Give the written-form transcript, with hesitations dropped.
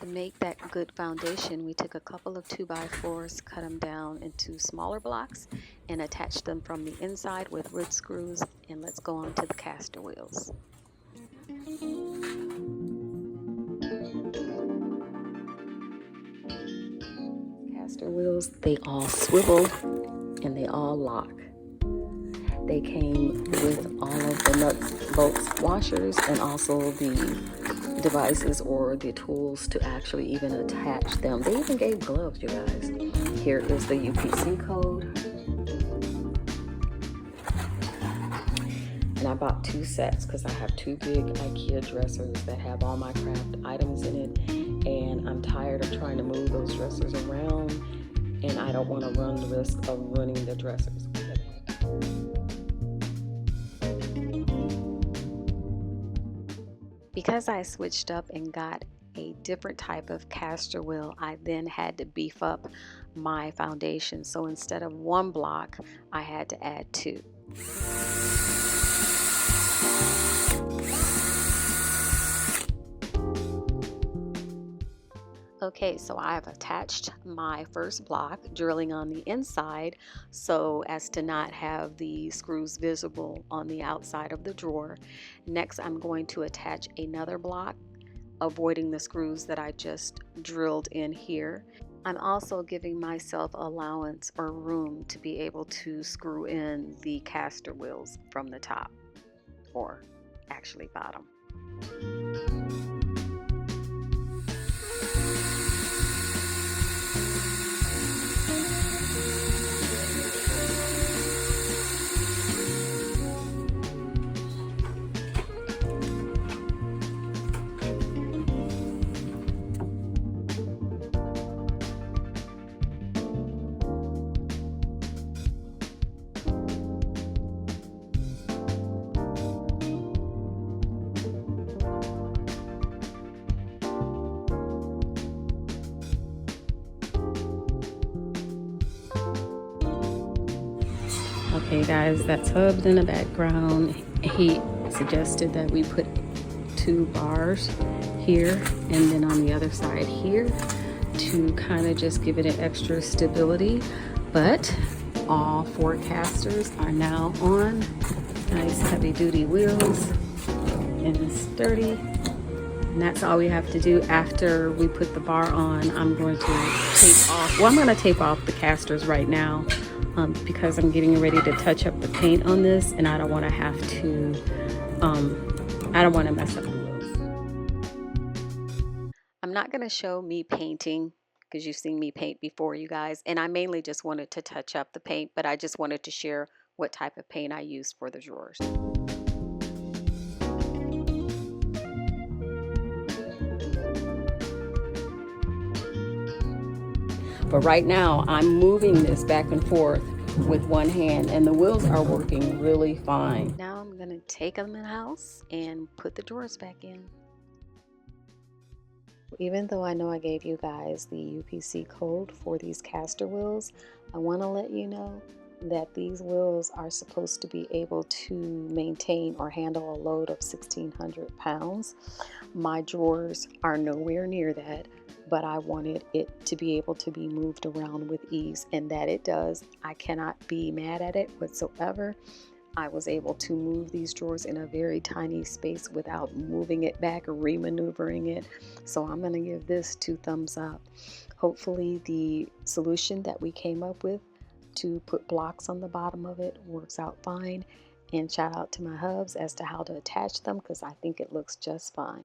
make that good foundation, we took a couple of 2x4s, cut them down into smaller blocks, and attached them from the inside with wood screws. And let's go on to the caster wheels. Caster wheels, they all swivel and they all lock. They came with all of the nuts, bolts, washers, and also the devices or the tools to actually even attach them. They even gave gloves, you guys. Here is the UPC code. And I bought 2 sets because I have 2 big Ikea dressers that have all my craft items in it. And I'm tired of trying to move those dressers around. And I don't want to run the risk of ruining the dressers. Because I switched up and got a different type of caster wheel, I then had to beef up my foundation. So instead of 1 block, I had to add 2. Okay, so I've attached my first block, drilling on the inside so as to not have the screws visible on the outside of the drawer. Next, I'm going to attach another block, avoiding the screws that I just drilled in here. I'm also giving myself allowance or room to be able to screw in the caster wheels from the top, or actually bottom. Okay guys, that's Hubs in the background. He suggested that we put 2 bars here and then on the other side here to kind of just give it an extra stability. But all 4 casters are now on. Nice heavy duty wheels and sturdy. And that's all we have to do. After we put the bar on, I'm going to tape off. Well, I'm going to tape off the casters right now. Because I'm getting ready to touch up the paint on this, and I don't want to have to, I don't want to mess up the wheels. I'm not going to show me painting because you've seen me paint before, you guys, and I mainly just wanted to touch up the paint, but I just wanted to share what type of paint I used for the drawers. But right now, I'm moving this back and forth with one hand, and the wheels are working really fine. Now I'm going to take them in the house and put the drawers back in. Even though I know I gave you guys the UPC code for these caster wheels, I want to let you know that these wheels are supposed to be able to maintain or handle a load of 1,600 pounds. My drawers are nowhere near that, but I wanted it to be able to be moved around with ease, and that it does. I cannot be mad at it whatsoever. I was able to move these drawers in a very tiny space without moving it back or re-maneuvering it. So I'm going to give this 2 thumbs up. Hopefully the solution that we came up with to put blocks on the bottom of it works out fine. And shout out to my Hubs as to how to attach them, because I think it looks just fine.